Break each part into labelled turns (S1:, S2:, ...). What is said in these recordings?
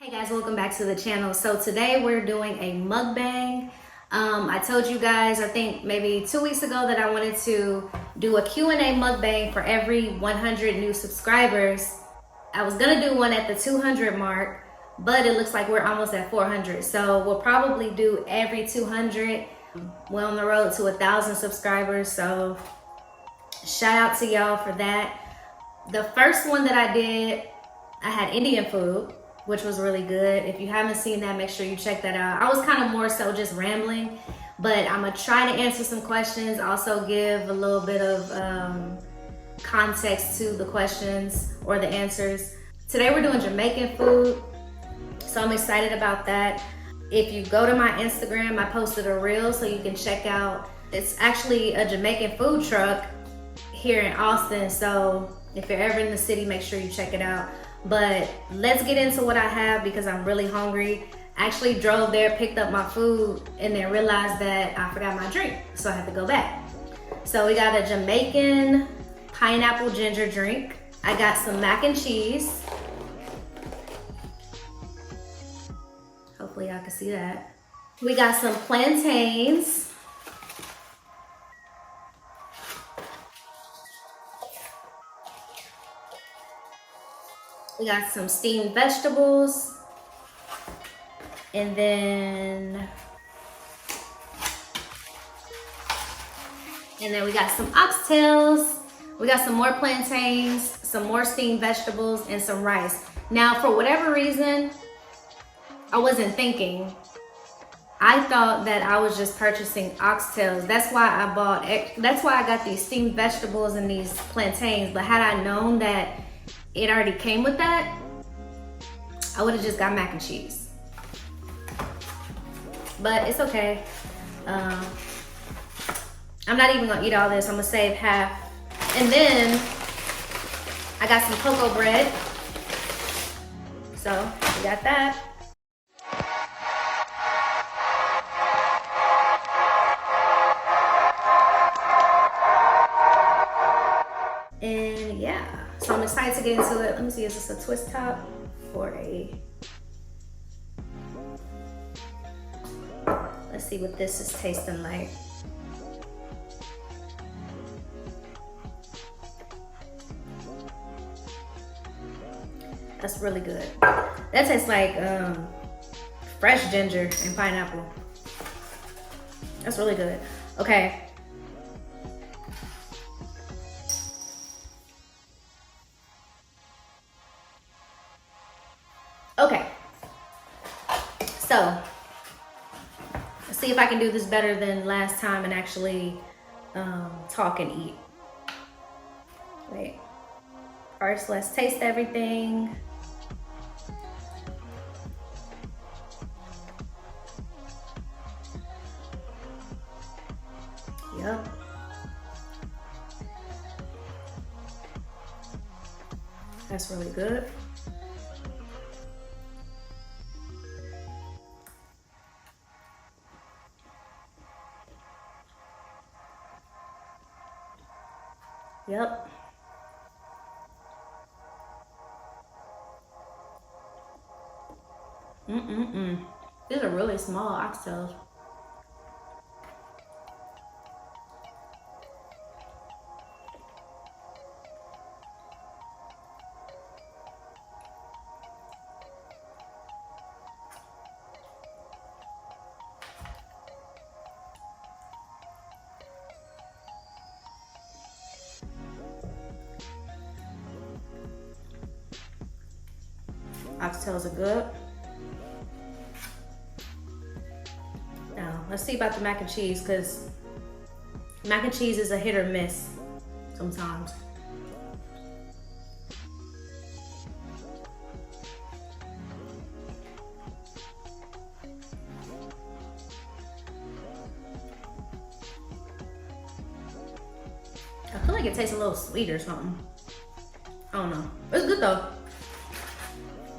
S1: Hey guys, welcome back to the channel. So today we're doing a mukbang. I told you guys, I think maybe 2 weeks ago, that I wanted to do a Q&A mukbang for every 100 new subscribers. I was gonna do one at the 200 mark, but it looks like we're almost at 400. So we'll probably do every 200. We're on the road to 1,000 subscribers. So shout out to y'all for that. The first one that I did, I had Indian food, which was really good. If you haven't seen that, make sure you check that out. I was kind of more so just rambling, but I'm gonna try to answer some questions, also give a little bit of context to the questions or the answers. Today we're doing Jamaican food, so I'm excited about that. If you go to my Instagram, I posted a reel so you can check out. It's actually a Jamaican food truck here in Austin, so if you're ever in the city, make sure you check it out. But let's get into what I have because I'm really hungry. I actually drove there, picked up my food, and then realized that I forgot my drink, so I have to go back. So we got a Jamaican pineapple ginger drink. I got some mac and cheese. Hopefully y'all can see that. We got some plantains. We got some steamed vegetables. And then we got some oxtails. We got some more plantains, some more steamed vegetables, and some rice. Now, for whatever reason, I wasn't thinking. I thought that I was just purchasing oxtails. That's why I got these steamed vegetables and these plantains. But had I known that it already came with that, I would have just got mac and cheese. But it's okay. I'm not even gonna eat all this. I'm gonna save half. And then I got some cocoa bread. So we got that. And yeah, so I'm excited to get into it. Let me see, is this a twist top or a... Let's see what this is tasting like. That's really good. That tastes like fresh ginger and pineapple. That's really good. Okay. Okay. So, let's see if I can do this better than last time and actually talk and eat. Wait. First, let's taste everything. Yep. That's really good. Yep. These are really small oxtails. Oxtails are good. Now, let's see about the mac and cheese, because mac and cheese is a hit or miss sometimes. I feel like it tastes a little sweet or something. I don't know. It's good though.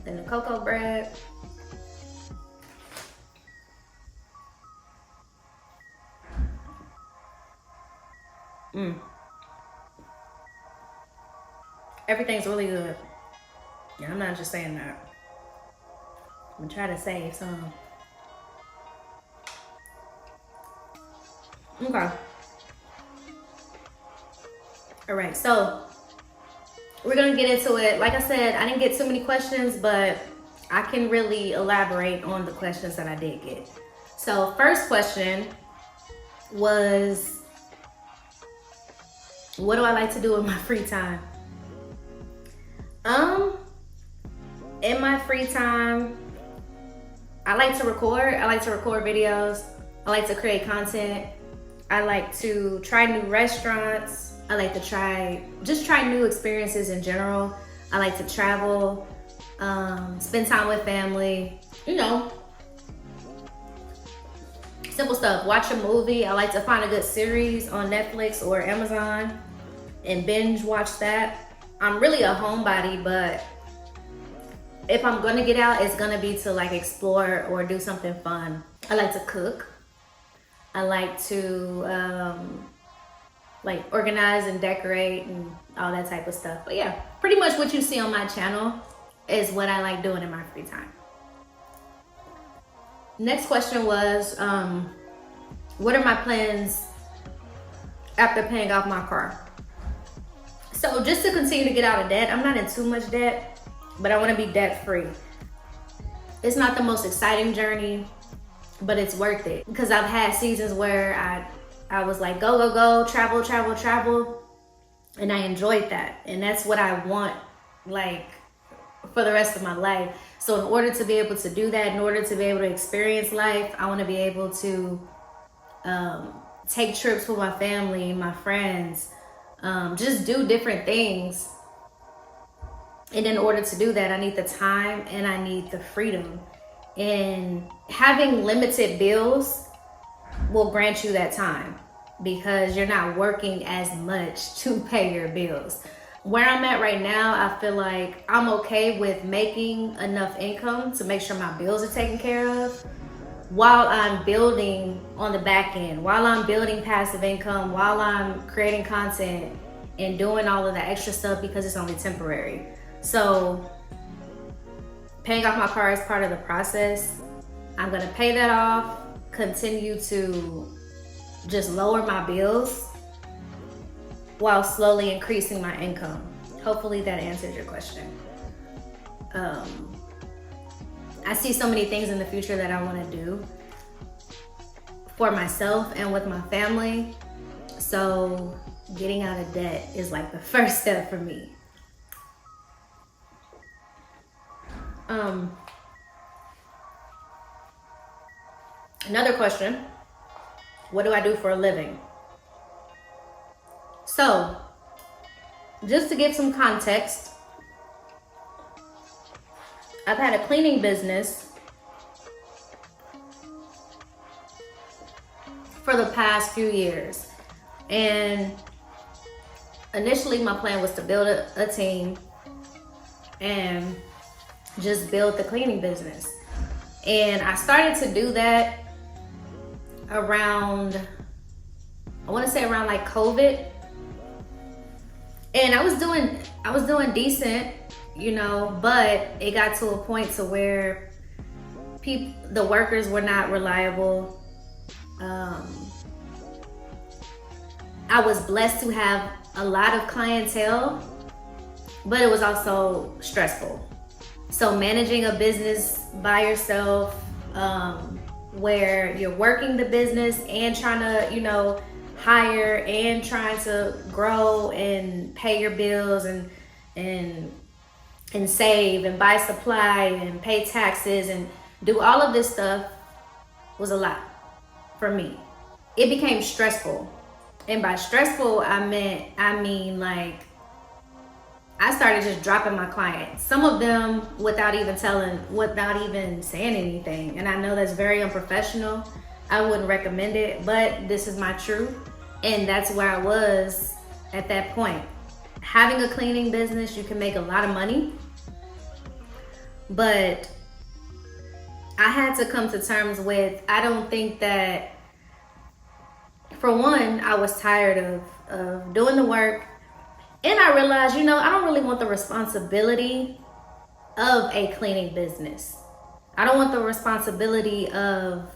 S1: Then the cocoa bread. Everything's really good. Yeah, I'm not just saying that. I'm gonna try to save some. Okay. All right, so we're gonna get into it. Like I said, I didn't get too many questions, but I can really elaborate on the questions that I did get. So first question was, what do I like to do in my free time? In my free time, I like to record. I like to record videos. I like to create content. I like to try new restaurants. I like to try new experiences in general. I like to travel, spend time with family, you know, simple stuff. Watch a movie. I like to find a good series on Netflix or Amazon and binge watch that. I'm really a homebody, but if I'm gonna get out, it's gonna be to like explore or do something fun. I like to cook. I like to like organize and decorate and all that type of stuff. But yeah, pretty much what you see on my channel is what I like doing in my free time. Next question was, what are my plans after paying off my car? So just to continue to get out of debt. I'm not in too much debt, but I want to be debt free. It's not the most exciting journey, but it's worth it because I've had seasons where I was like, go, go, go, travel, travel, travel. And I enjoyed that. And that's what I want, like, for the rest of my life. So in order to be able to do that, in order to be able to experience life, I want to be able to take trips with my family, my friends, just do different things. And in order to do that, I need the time and I need the freedom. And having limited bills will grant you that time because you're not working as much to pay your bills. Where I'm at right now, I feel like I'm okay with making enough income to make sure my bills are taken care of while I'm building on the back end, while I'm building passive income, while I'm creating content and doing all of the extra stuff because it's only temporary. So paying off my car is part of the process. I'm gonna pay that off, continue to just lower my bills while slowly increasing my income. Hopefully that answers your question. I see so many things in the future that I wanna do for myself and with my family. So getting out of debt is like the first step for me. Another question, what do I do for a living? So, just to give some context, I've had a cleaning business for the past few years. And initially my plan was to build a team and just build the cleaning business. And I started to do that around, I want to say around like COVID. And I was doing decent, you know, but it got to a point to where the workers were not reliable. I was blessed to have a lot of clientele, but it was also stressful. So managing a business by yourself, where you're working the business and trying to, you know, hire and trying to grow and pay your bills and save and buy supply and pay taxes and do all of this stuff was a lot for me. It became stressful. And by stressful, I mean like I started just dropping my clients. Some of them without even saying anything. And I know that's very unprofessional. I wouldn't recommend it, but this is my truth. And that's where I was at that point. Having a cleaning business, you can make a lot of money. But I had to come to terms with, I don't think that, for one, I was tired of doing the work. And I realized, you know, I don't really want the responsibility of a cleaning business. I don't want the responsibility of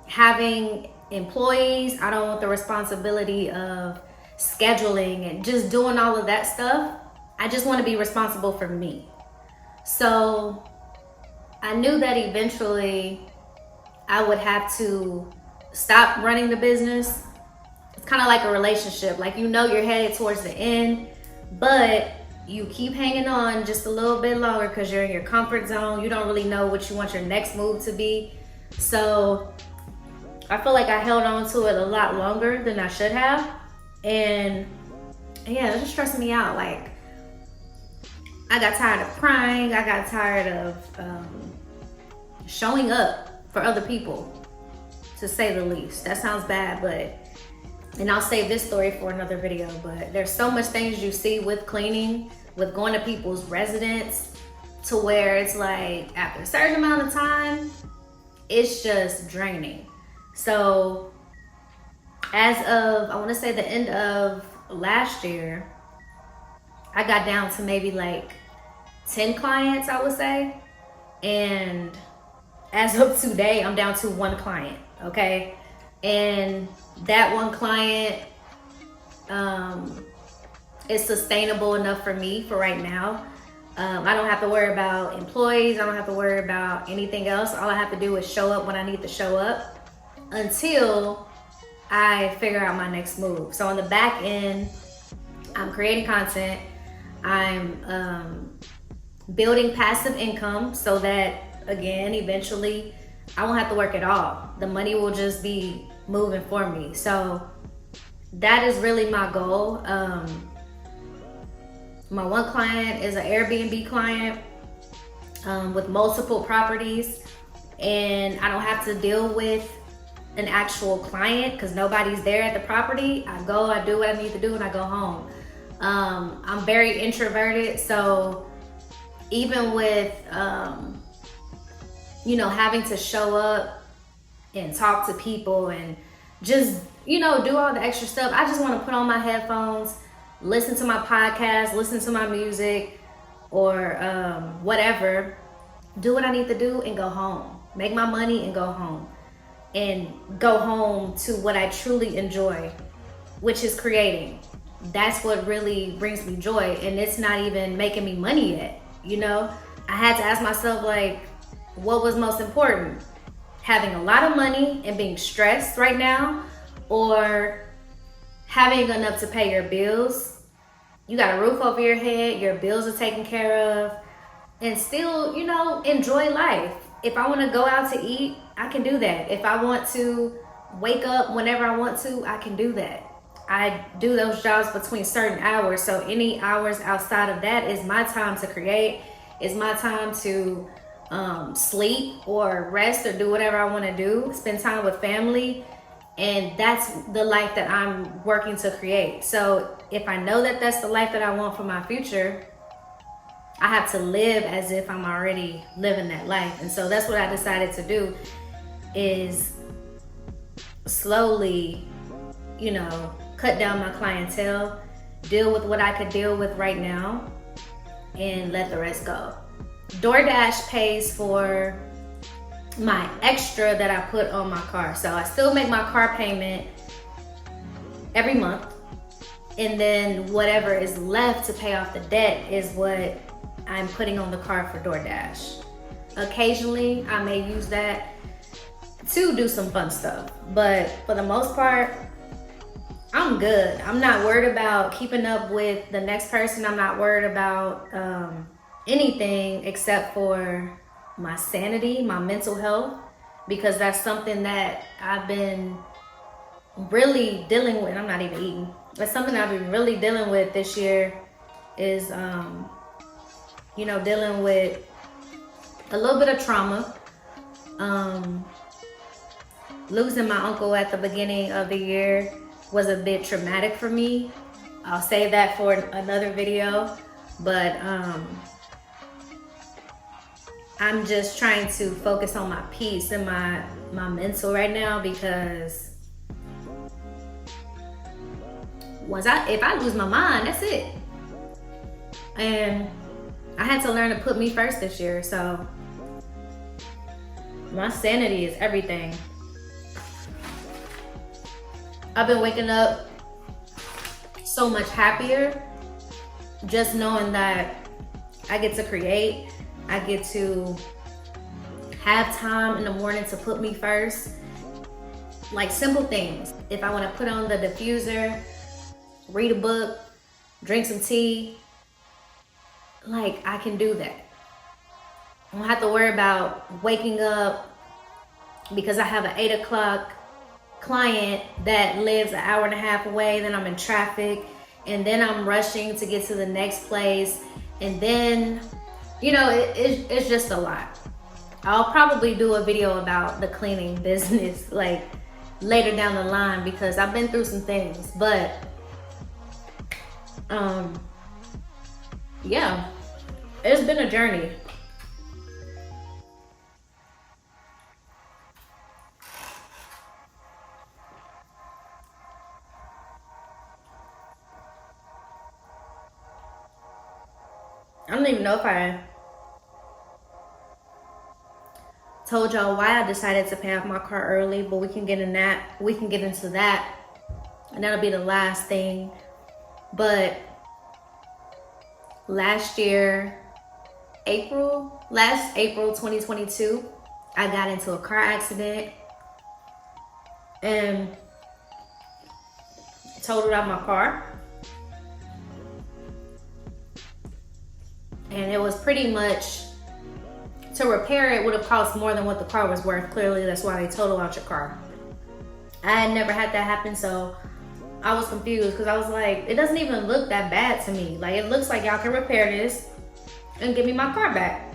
S1: having employees. I don't want the responsibility of scheduling and just doing all of that stuff. I just want to be responsible for me. So I knew that eventually I would have to stop running the business. It's kind of like a relationship. Like, you know, you're headed towards the end, but you keep hanging on just a little bit longer because you're in your comfort zone. You don't really know what you want your next move to be. So I feel like I held on to it a lot longer than I should have. And yeah, it just stressed me out. Like, I got tired of crying. I got tired of showing up for other people, to say the least. That sounds bad, but, and I'll save this story for another video, but there's so much things you see with cleaning, with going to people's residence, to where it's like after a certain amount of time, it's just draining. So as of, I want to say the end of last year, I got down to maybe like 10 clients, I would say. And as of today, I'm down to 1 client, okay? And that 1 client is sustainable enough for me for right now. I don't have to worry about employees. I don't have to worry about anything else. All I have to do is show up when I need to show up until I figure out my next move. So on the back end, I'm creating content. I'm building passive income so that, again, eventually I won't have to work at all. The money will just be moving for me. So that is really my goal. My 1 client is an Airbnb client with multiple properties, and I don't have to deal with an actual client because nobody's there at the property. I go, I do what I need to do, and I go home. I'm very introverted, so even with you know, having to show up and talk to people and just, you know, do all the extra stuff, I just want to put on my headphones, listen to my podcast, listen to my music, or whatever, do what I need to do and go home, make my money and go home, and go home to what I truly enjoy, which is creating. That's what really brings me joy, and it's not even making me money yet. You know, I had to ask myself, like, what was most important? Having a lot of money and being stressed right now, or having enough to pay your bills? You got a roof over your head, your bills are taken care of, and still, you know, enjoy life. If I want to go out to eat, I can do that. If I want to wake up whenever I want to, I can do that. I do those jobs between certain hours, so any hours outside of that is my time to create, is my time to sleep or rest or do whatever I want to do, spend time with family. And that's the life that I'm working to create. So if I know that that's the life that I want for my future, I have to live as if I'm already living that life. And so that's what I decided to do, is slowly, you know, cut down my clientele, deal with what I could deal with right now, and let the rest go. DoorDash pays for my extra that I put on my car. So I still make my car payment every month, and then whatever is left to pay off the debt is what I'm putting on the car for DoorDash. Occasionally I may use that to do some fun stuff, but for the most part, I'm good. I'm not worried about keeping up with the next person. I'm not worried about anything except for my sanity, my mental health, because that's something that I've been really dealing with. I'm not even eating. That's something I've been really dealing with this year, is you know, dealing with a little bit of trauma. Losing my uncle at the beginning of the year was a bit traumatic for me. I'll save that for another video, but I'm just trying to focus on my peace and my mental right now, because if I lose my mind, that's it. And I had to learn to put me first this year. So My sanity is everything. I've been waking up so much happier just knowing that I get to create. I get to have time in the morning to put me first. Like simple things. If I want to put on the diffuser, read a book, drink some tea, like I can do that. I don't have to worry about waking up because I have an 8 o'clock client that lives an hour and a half away, then I'm in traffic, and then I'm rushing to get to the next place, and then, you know, it's just a lot. I'll probably do a video about the cleaning business like later down the line because I've been through some things, but yeah, it's been a journey. I don't even know if I told y'all why I decided to pay off my car early, but we can get in that. We can get into that, and that'll be the last thing. But last April 2022, I got into a car accident and totaled out my car. And it was pretty much, to repair it would have cost more than what the car was worth. Clearly, that's why they total out your car. I had never had that happen, so I was confused because I was like, it doesn't even look that bad to me. Like, it looks like y'all can repair this and give me my car back.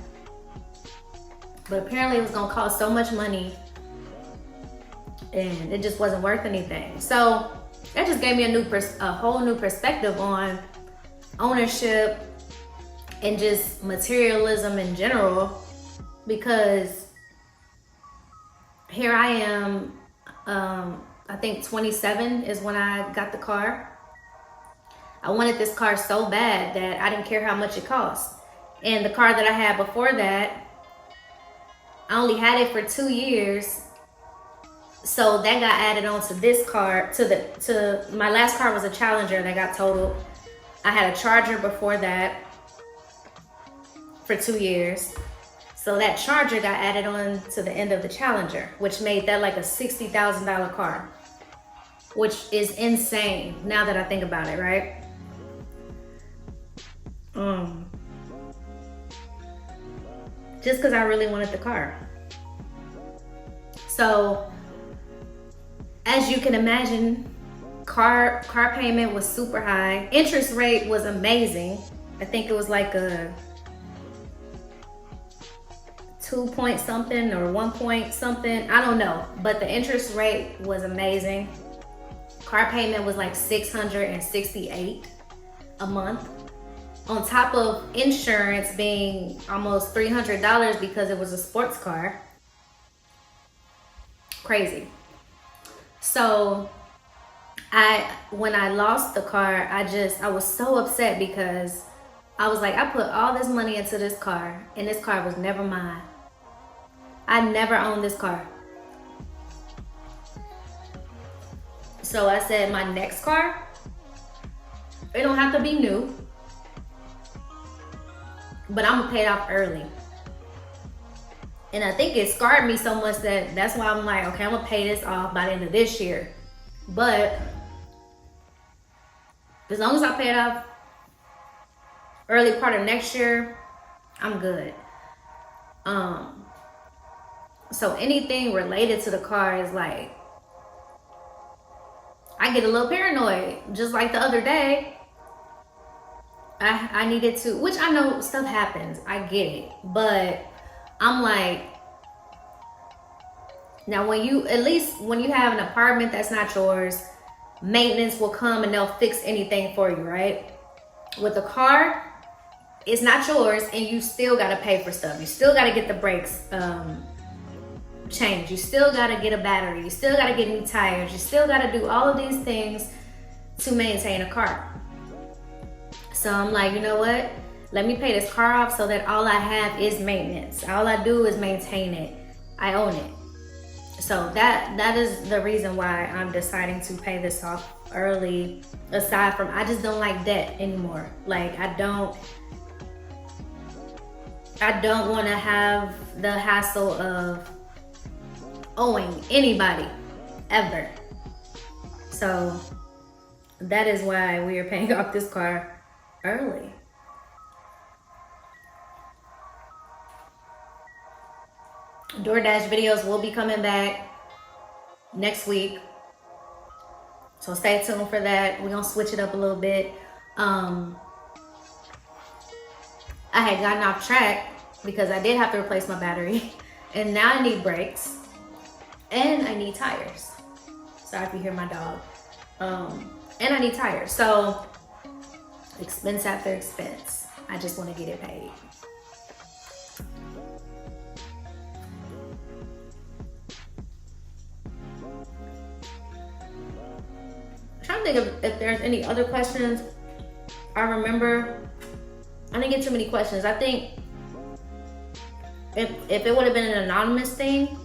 S1: But apparently it was gonna cost so much money and it just wasn't worth anything. So that just gave me a whole new perspective on ownership and just materialism in general, because here I am, I think 27 is when I got the car. I wanted this car so bad that I didn't care how much it cost. And the car that I had before that, I only had it for 2 years. So that got added on to this car, to my last car was a Challenger that got totaled. I had a Charger before that for 2 years. So that Charger got added on to the end of the Challenger, which made that like a $60,000 car, which is insane now that I think about it, right? Just because I really wanted the car. So, as you can imagine, car payment was super high. Interest rate was amazing. I think it was like a 2 point something or 1 point something. I don't know, but the interest rate was amazing. Car payment was like $668 a month, on top of insurance being almost $300 because it was a sports car. Crazy. So when I lost the car, I was so upset because I was like, I put all this money into this car and this car was never mine. I never owned this car. So I said, my next car, it don't have to be new, but I'm gonna pay it off early. And I think it scarred me so much that's why I'm like, okay, I'm gonna pay this off by the end of this year. But as long as I pay it off early part of next year, I'm good. So anything related to the car is like, I get a little paranoid. Just like the other day, I needed to, which I know stuff happens, I get it, but I'm like, now when you have an apartment that's not yours, maintenance will come and they'll fix anything for you, right? With the car, it's not yours and you still gotta pay for stuff. You still gotta get the brakes changed. You still gotta get a battery. You still gotta get new tires. You still gotta do all of these things to maintain a car. So I'm like, you know what? Let me pay this car off so that all I have is maintenance. All I do is maintain it. I own it. So that is the reason why I'm deciding to pay this off early. Aside from, I just don't like debt anymore. Like I don't want to have the hassle of owing anybody ever. So that is why we are paying off this car early. DoorDash videos will be coming back next week, so stay tuned for that. We're gonna switch it up a little bit. I had gotten off track because I did have to replace my battery, and now I need brakes and I need tires. Sorry if you hear my dog. And I need tires. So expense after expense. I just want to get it paid. I'm trying to think of if there's any other questions. I remember I didn't get too many questions. I think if it would have been an anonymous thing,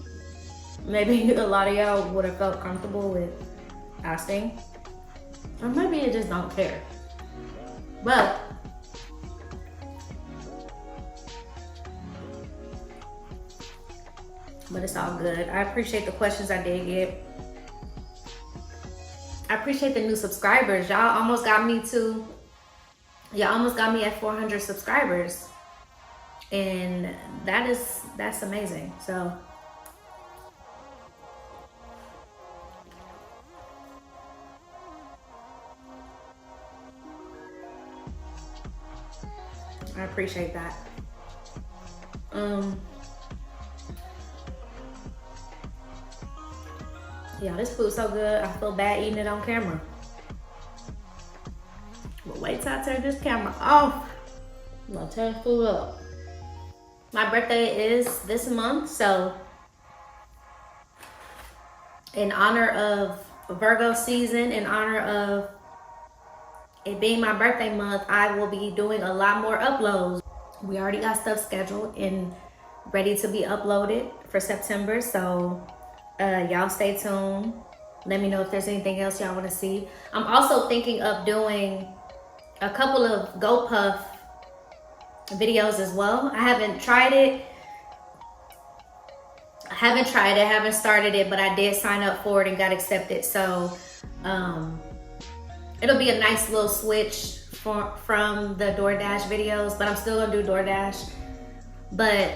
S1: maybe a lot of y'all would have felt comfortable with asking. Or maybe you just don't care. But it's all good. I appreciate the questions I did get. I appreciate the new subscribers. Y'all almost got me at 400 subscribers. And that's amazing. So I appreciate that. Yeah, this food's so good. I feel bad eating it on camera. But wait till I turn this camera off. I'm gonna turn the food up. My birthday is this month, so in honor of Virgo season, in honor of it being my birthday month, I will be doing a lot more uploads. We already got stuff scheduled and ready to be uploaded for September, so y'all stay tuned. Let me know if there's anything else y'all want to see. I'm also thinking of doing a couple of GoPuff videos as well. I haven't tried it. I haven't started it, but I did sign up for it and got accepted. So it'll be a nice little switch from the DoorDash videos, but I'm still gonna do DoorDash. But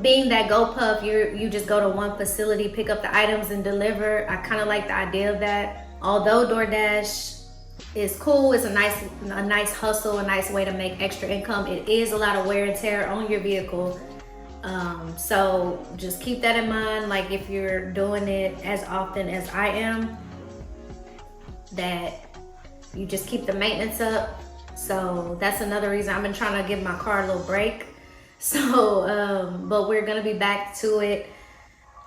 S1: being that GoPuff, you just go to one facility, pick up the items and deliver. I kind of like the idea of that. Although DoorDash is cool, it's a nice hustle, a nice way to make extra income. It is a lot of wear and tear on your vehicle. So just keep that in mind. Like if you're doing it as often as I am, that you just keep the maintenance up. So that's another reason I've been trying to give my car a little break. So, but we're gonna be back to it.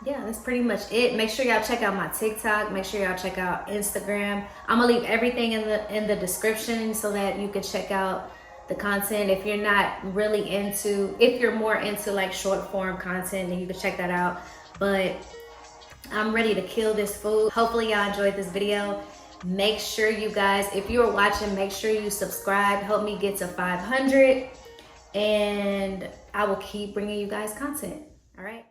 S1: Yeah, that's pretty much it. Make sure y'all check out my TikTok. Make sure y'all check out Instagram. I'm gonna leave everything in the description so that you can check out the content. If you're not really if you're more into like short form content, then you can check that out. But I'm ready to kill this food. Hopefully y'all enjoyed this video. Make sure you guys, if you're watching, make sure you subscribe. Help me get to 500. And I will keep bringing you guys content. All right.